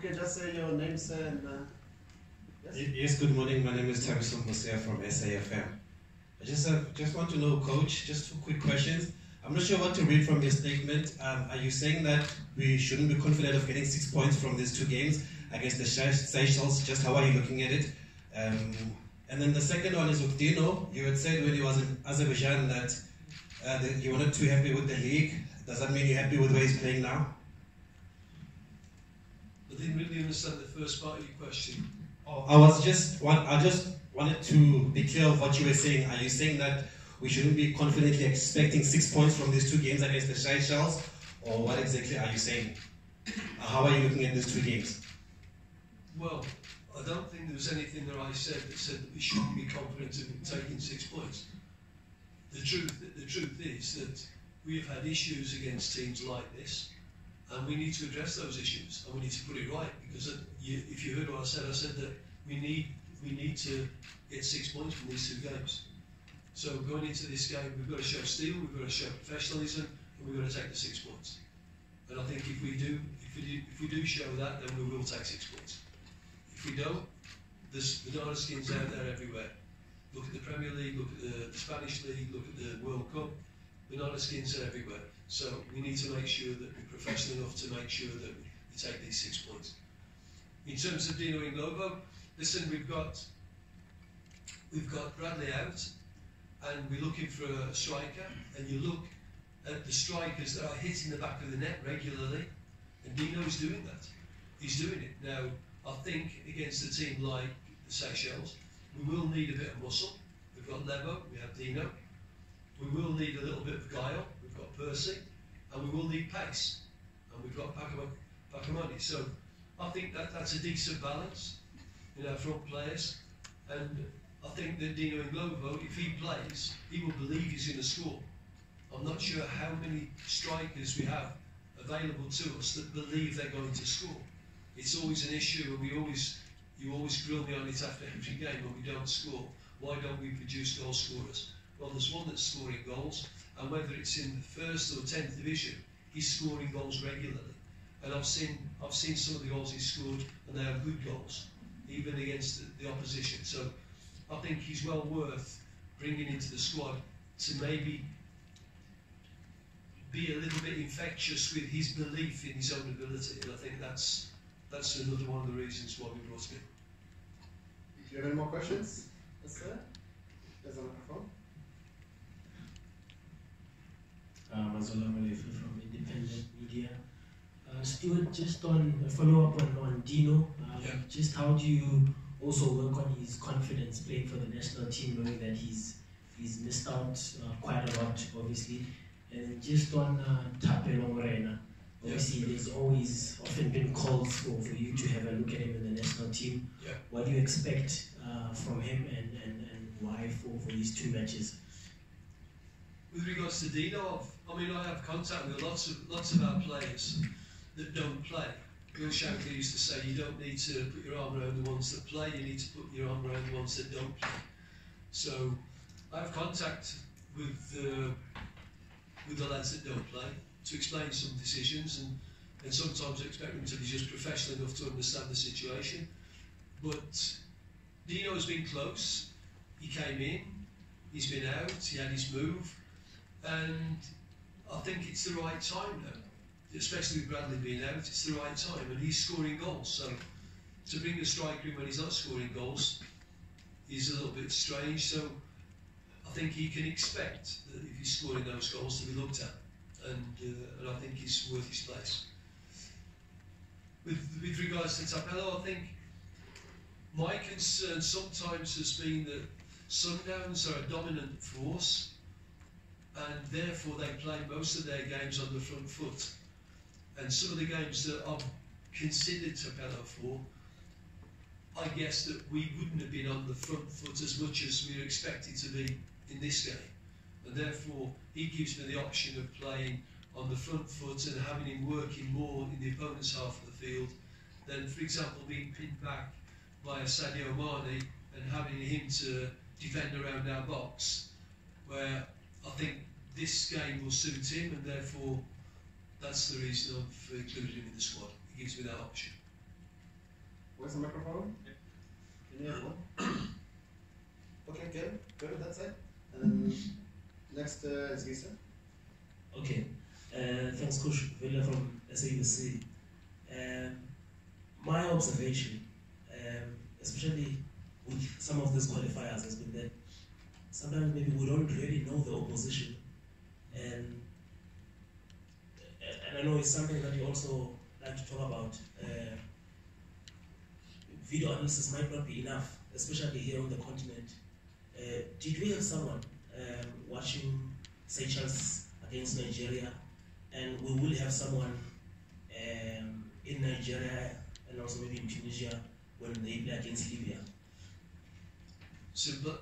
you can just say your name, sir, and yes. Yes, good morning. My name is Tabiso Hosea from SAFM. I just want to know, Coach, just 2 quick questions. I'm not sure what to read from your statement. Are you saying that we shouldn't be confident of getting 6 points from these 2 games against the Seychelles? Just how are you looking at it? And then the second one is with Dino. You had said when he was in Azerbaijan that you were not too happy with the league. Does that mean you're happy with where he's playing now? I didn't really understand the first part of your question. I just wanted to be clear of what you were saying. Are you saying that we shouldn't be confidently expecting 6 points from these 2 games against the Seychelles? Or what exactly are you saying? How are you looking at these 2 games? Well, I don't think there was anything that I said that said that we shouldn't be confident of taking 6 points. The truth is that we have had issues against teams like this, and we need to address those issues, and we need to put it right. Because if you heard what I said that we need to get 6 points from these 2 games. So going into this game, we've got to show steel, we've got to show professionalism, and we've got to take the 6 points. And I think if we do show that, then we will take 6 points. If we don't, there's banana skins out there everywhere. Look at the Premier League, look at the Spanish League, look at the World Cup. Banana skins are everywhere. So we need to make sure that we're professional enough to make sure that we take these 6 points. In terms of Dino Inglovo, listen, we've got Bradley out, and we're looking for a striker. And you look at the strikers that are hitting the back of the net regularly, and Dino's doing that. He's doing it now. I think against a team like the Seychelles, we will need a bit of muscle. We've got Levo, we have Dino. We will need a little bit of guile. We've got Percy, and we will need pace, and we've got Pacamoni. So I think that's a decent balance in our front players, and I think that Dino Inglovo, if he plays, he will believe he's going to score. I'm not sure how many strikers we have available to us that believe they're going to score. It's always an issue, and you always grill me on it after every game when we don't score. Why don't we produce goal scorers? Well, there's one that's scoring goals, and whether it's in the 1st or 10th division, he's scoring goals regularly. And I've seen some of the goals he's scored, and they are good goals, even against the opposition. So I think he's well worth bringing into the squad to maybe be a little bit infectious with his belief in his own ability, and I think that's another one of the reasons why we brought him in. Do you have any more questions? Yes, sir. There's a microphone. Mazola Malefe from Independent Media. Stuart, just on a follow-up on Dino, just how do you also work on his confidence playing for the national team, knowing that he's missed out quite a lot, obviously, and just on Thapelo Morena. Obviously, there's always often been calls for you to have a look at him in the national team. Yeah. What do you expect from him, and why for these 2 matches? With regards to Dino, I have contact with lots of our players that don't play. Bill Shankly used to say you don't need to put your arm around the ones that play, you need to put your arm around the ones that don't play. So I have contact with the lads that don't play to explain some decisions, and sometimes I expect them to be just professional enough to understand the situation. But Dino has been close. He came in, he's been out, he had his move, and I think it's the right time now, especially with Bradley being out. It's the right time, and he's scoring goals. So to bring a striker in when he's not scoring goals is a little bit strange. So I think he can expect that if he's scoring those goals to be looked at. And I think he's worth his place. With regards to Thapelo, I think my concern sometimes has been that Sundowns are a dominant force, and therefore they play most of their games on the front foot. And some of the games that I've considered Thapelo for, I guess that we wouldn't have been on the front foot as much as we were expected to be in this game. And therefore, he gives me the option of playing on the front foot and having him working more in the opponent's half of the field than, for example, being pinned back by a Sadio Mane and having him to defend around our box, where I think this game will suit him, and therefore that's the reason I've included him in the squad. He gives me that option. Where's the microphone? You need one? Okay, good. Good, that's it. Next is Lisa. Okay. Thanks, Coach Villa from SABC. My observation, especially with some of these qualifiers, has been that sometimes maybe we don't really know the opposition, and I know it's something that you also like to talk about. Video analysis might not be enough, especially here on the continent. Did we have someone watching Seychelles against Nigeria, and we will have someone in Nigeria and also maybe in Tunisia when they play against Libya? Simple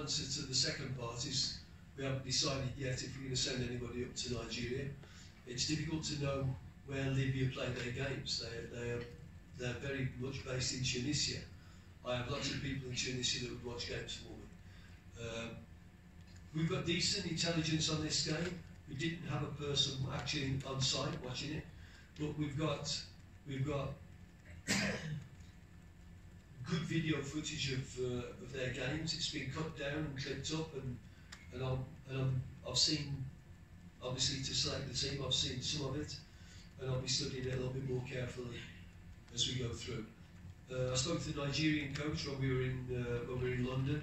answer to the second part is we haven't decided yet if we're going to send anybody up to Nigeria. It's difficult to know where Libya play their games. They're very much based in Tunisia. I have lots of people in Tunisia that would watch games for me. We've got decent intelligence on this game. We didn't have a person actually on site watching it, but we've got good video footage of their games. It's been cut down and clipped up, and I've seen, obviously to select the team, I've seen some of it, and I'll be studying it a little bit more carefully as we go through. I spoke to the Nigerian coach when we were in London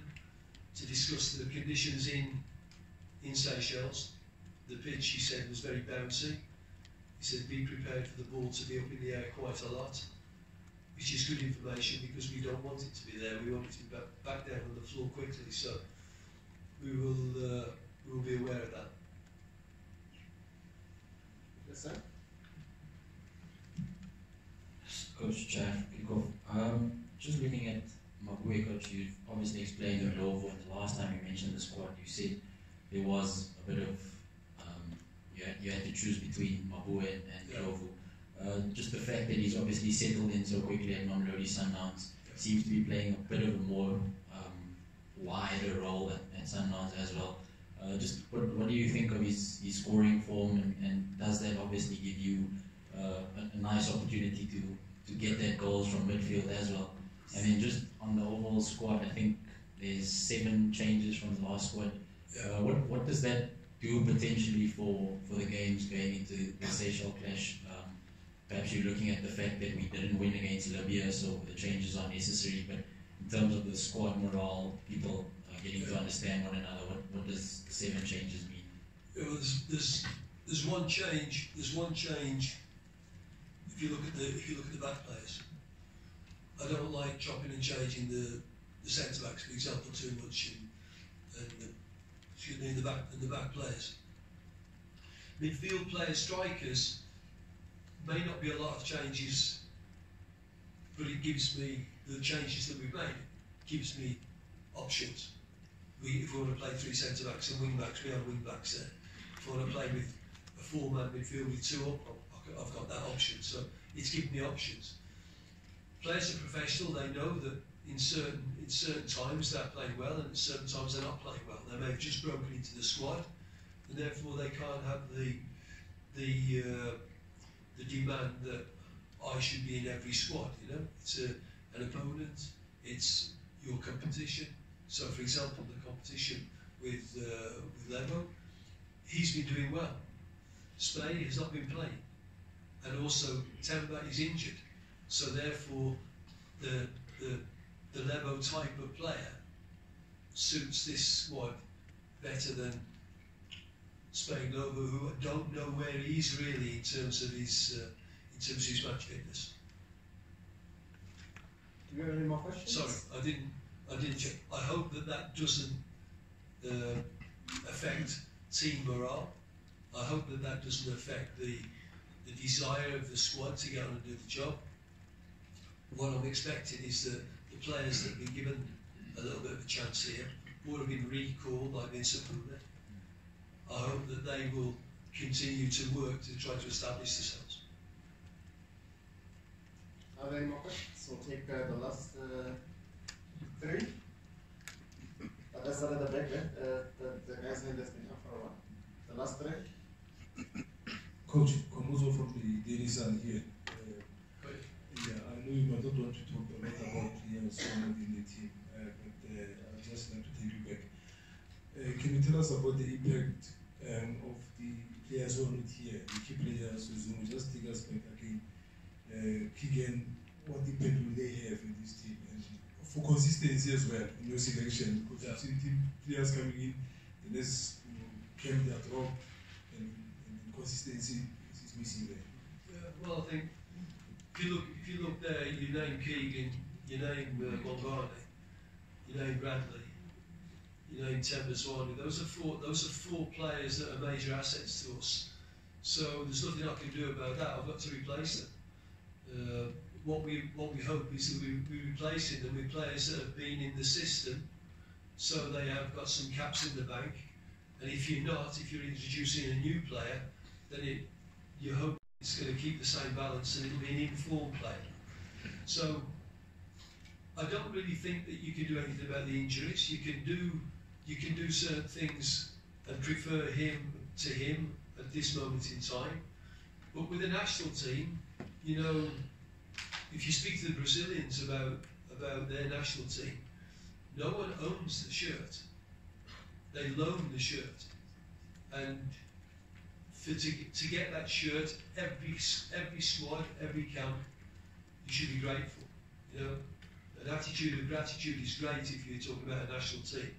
to discuss the conditions in Seychelles. The pitch, he said, was very bouncy. He said, be prepared for the ball to be up in the air quite a lot, which is good information because we don't want it to be there. We want it to be back down on the floor quickly. So we will be aware of that. Yes, sir. Coach Jeff, just looking at Mabue, Coach, you obviously explained the Lovo, and the last time you mentioned the squad, you said there was a bit of, you had to choose between Mabue and Lovo. Just the fact that he's obviously settled in so quickly at Mamelodi Sundowns, seems to be playing a bit of a more wider role at Sundowns as well. Just what do you think of his scoring form, and does that obviously give you a nice opportunity to get that goals from midfield as well? And then just on the overall squad, I think there's 7 changes from the last squad. What does that do potentially for the games going into the Seychelles clash? Perhaps you're looking at the fact that we didn't win against Libya, so the changes are necessary. But in terms of the squad morale, people getting to understand one another, what does the 7 changes mean? There's one change. There's one change. If you look at the back players, I don't like chopping and changing the centre backs, for example, too much, in the back players. Midfield players, strikers, may not be a lot of changes, but it gives me the changes that we've made. Gives me options. If we want to play 3 centre backs and wing backs, we have wing backs there. If I want to play with a 4-man midfield with 2 up, I've got that option. So it's given me options. Players are professional. They know that in certain times they're playing well, and at certain times they're not playing well. They may have just broken into the squad, and therefore they can't have the demand that I should be in every squad. You know, it's an opponent. It's your competition. So, for example, the competition with Levo, he's been doing well. Spain has not been playing, and also Temba is injured. So therefore, the Levo type of player suits this squad better than Spain Lobo, who I don't know where he is really in terms of his match fitness. Do you have any more questions? Sorry, I didn't check. I hope that doesn't affect team morale. I hope that doesn't affect the desire of the squad to get on and do the job. What I'm expecting is that the players that have been given a little bit of a chance here, or have been recalled like Vincent Poulet, I hope that they will continue to work to try to establish themselves. Are there any more questions? We'll take the last 3. Let's start at the back there. The guys in this thing for a while. The last 3. Coach Komuzo from the Daily Sun here. Yeah, I know you might not don't want to talk a lot about players who are not in the team, but I'd just like to take you back. Can you tell us about the impact of the players who are not here, the key players who Zoom? Just take us back again. Keegan, what impact will they have in this team? And for consistency as well in your selection, because you've seen team players coming in, the next camp they are dropped, and consistency is missing there. Yeah, well, I think if you look there, you name Keegan, you name Mulvaney, you name Bradley, you name Tembiswani. Those are four players that are major assets to us. So there's nothing I can do about that. I've got to replace them. What we hope is that we're replacing them with players that have been in the system, so they have got some caps in the bank. And if you're introducing a new player, then you hope it's going to keep the same balance and it'll be an informed player. So I don't really think that you can do anything about the injuries. You can do certain things and prefer him to him at this moment in time. But with the national team, you know, if you speak to the Brazilians about their national team, no one owns the shirt. They loan the shirt, and to get that shirt, every squad, every camp, you should be grateful. You know, an attitude of gratitude is great if you're talking about a national team.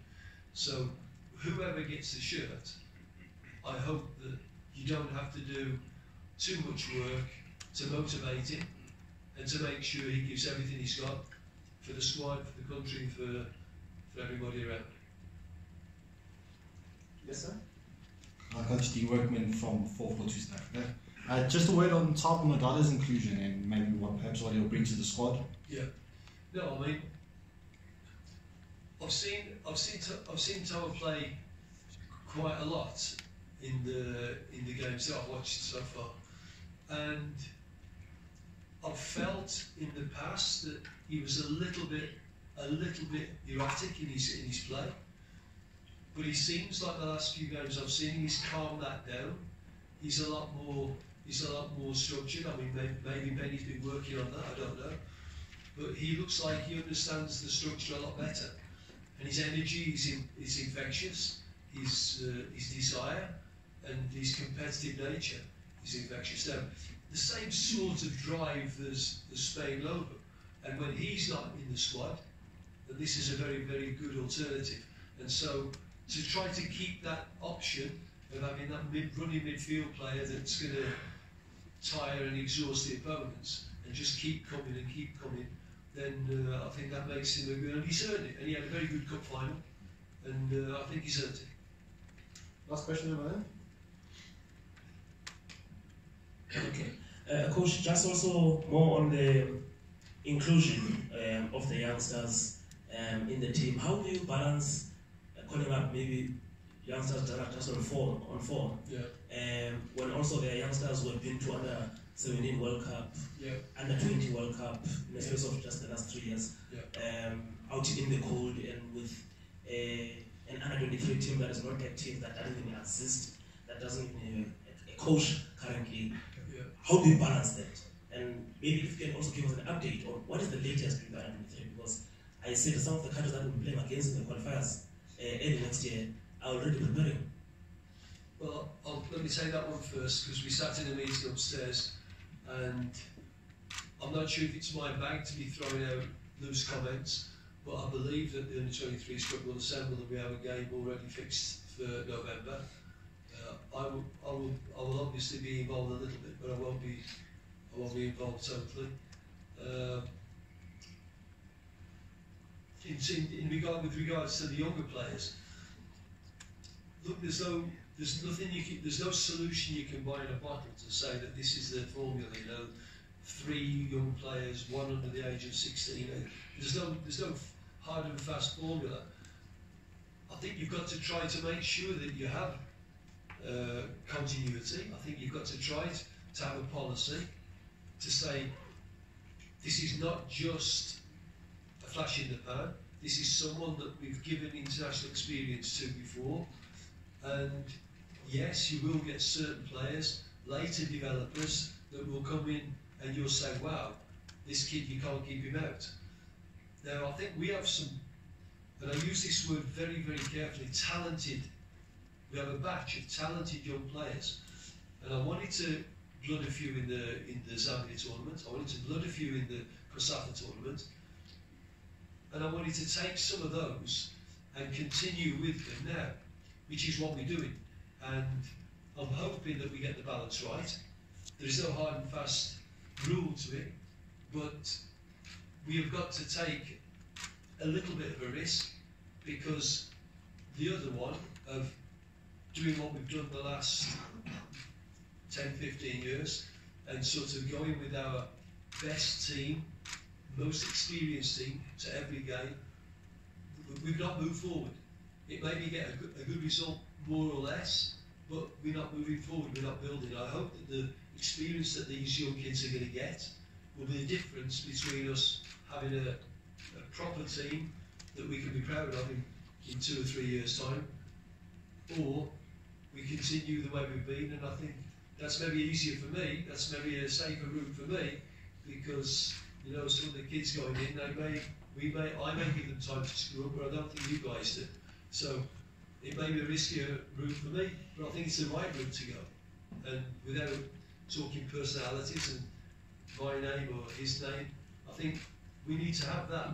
So whoever gets the shirt, I hope that you don't have to do too much work to motivate him and to make sure he gives everything he's got for the squad, for the country, for everybody around. Yes, sir? Coach D. Workman from 442 South Africa. Just a word on Thabo Magada's inclusion and maybe what he'll bring to the squad. Yeah. No, I mean, I've seen Thabo play quite a lot in the games that I've watched so far, and I've felt in the past that he was a little bit erratic in his play. But he seems like the last few games I've seen him, he's calmed that down. He's a lot more structured. I mean, maybe Benny's been working on that, I don't know. But he looks like he understands the structure a lot better. And his energy is infectious. His desire and his competitive nature is infectious. Now, the same sort of drive as Spain Lobo. And when he's not in the squad, then this is a very, very good alternative. And so, to try to keep that option of having that running midfield player that's going to tire and exhaust the opponents and just keep coming, then I think that makes him a good, and he's earned it. And he had a very good cup final, and I think he's earned it. Last question over there. Okay. Coach, just also more on the inclusion of the youngsters in the team. How do you balance calling up maybe youngsters that are just on form, yeah. When also there are youngsters who have been to under 17 World Cup, yeah. under 20 World Cup in the space of just the last 3 years, yeah. Out in the cold and with an under 23 team that is not active, that doesn't even exist, that doesn't even have a coach currently. Yeah. How do you balance that? And maybe if you can also give us an update on what is the latest with the under 23, because I see that some of the countries that will be playing against in the qualifiers early next year are already preparing. Well, let me take that one first, because we sat in a meeting upstairs, and I'm not sure if it's my bag to be throwing out loose comments, but I believe that the under-23 squad will assemble and we have a game already fixed for November. I will obviously be involved a little bit, but I won't be involved totally. With regards to the younger players, look, there's no solution you can buy in a bottle to say that this is the formula. You know, 3 young players, 1 under the age of 16. There's no hard and fast formula. I think you've got to try to make sure that you have continuity. I think you've got to try to have a policy to say this is not just a flash in the pan. This is someone that we've given international experience to before, and yes, you will get certain players, later developers, that will come in and you'll say, wow, this kid, you can't keep him out. Now, I think we have some, and I use this word very, very carefully, talented. We have a batch of talented young players, and I wanted to blood a few in the Zambia tournament. I wanted to blood a few in the COSAFA tournament, and I wanted to take some of those and continue with them now, which is what we're doing. And I'm hoping that we get the balance right. There is no hard and fast rule to it, but we have got to take a little bit of a risk, because the other one of doing what we've done the last 10, 15 years and sort of going with our best team, most experienced team to every game, we've not moved forward. It may be get a good result more or less, but we're not moving forward, we're not building. I hope that the experience that these young kids are going to get will be the difference between us having a proper team that we can be proud of in 2 or 3 years' time, or we continue the way we've been. And I think that's maybe easier for me, that's maybe a safer route for me, because you know, some of the kids going in, I may give them time to screw up, but I don't think you guys do. So it may be a riskier route for me, but I think it's the right route to go. And without talking personalities and my name or his name, I think we need to have that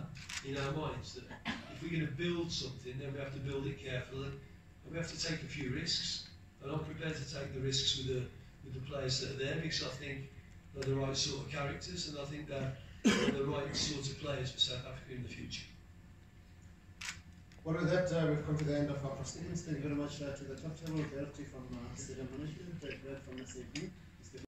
in our minds, that if we're going to build something, then we have to build it carefully, and we have to take a few risks. And I'm prepared to take the risks with the players that are there, because I think they're the right sort of characters, and I think they're the right sort of players for South Africa in the future. Well, with that, we've come to the end of our proceedings. Thank you very much to the top table, directly from Stadium Management, Greg from SAP.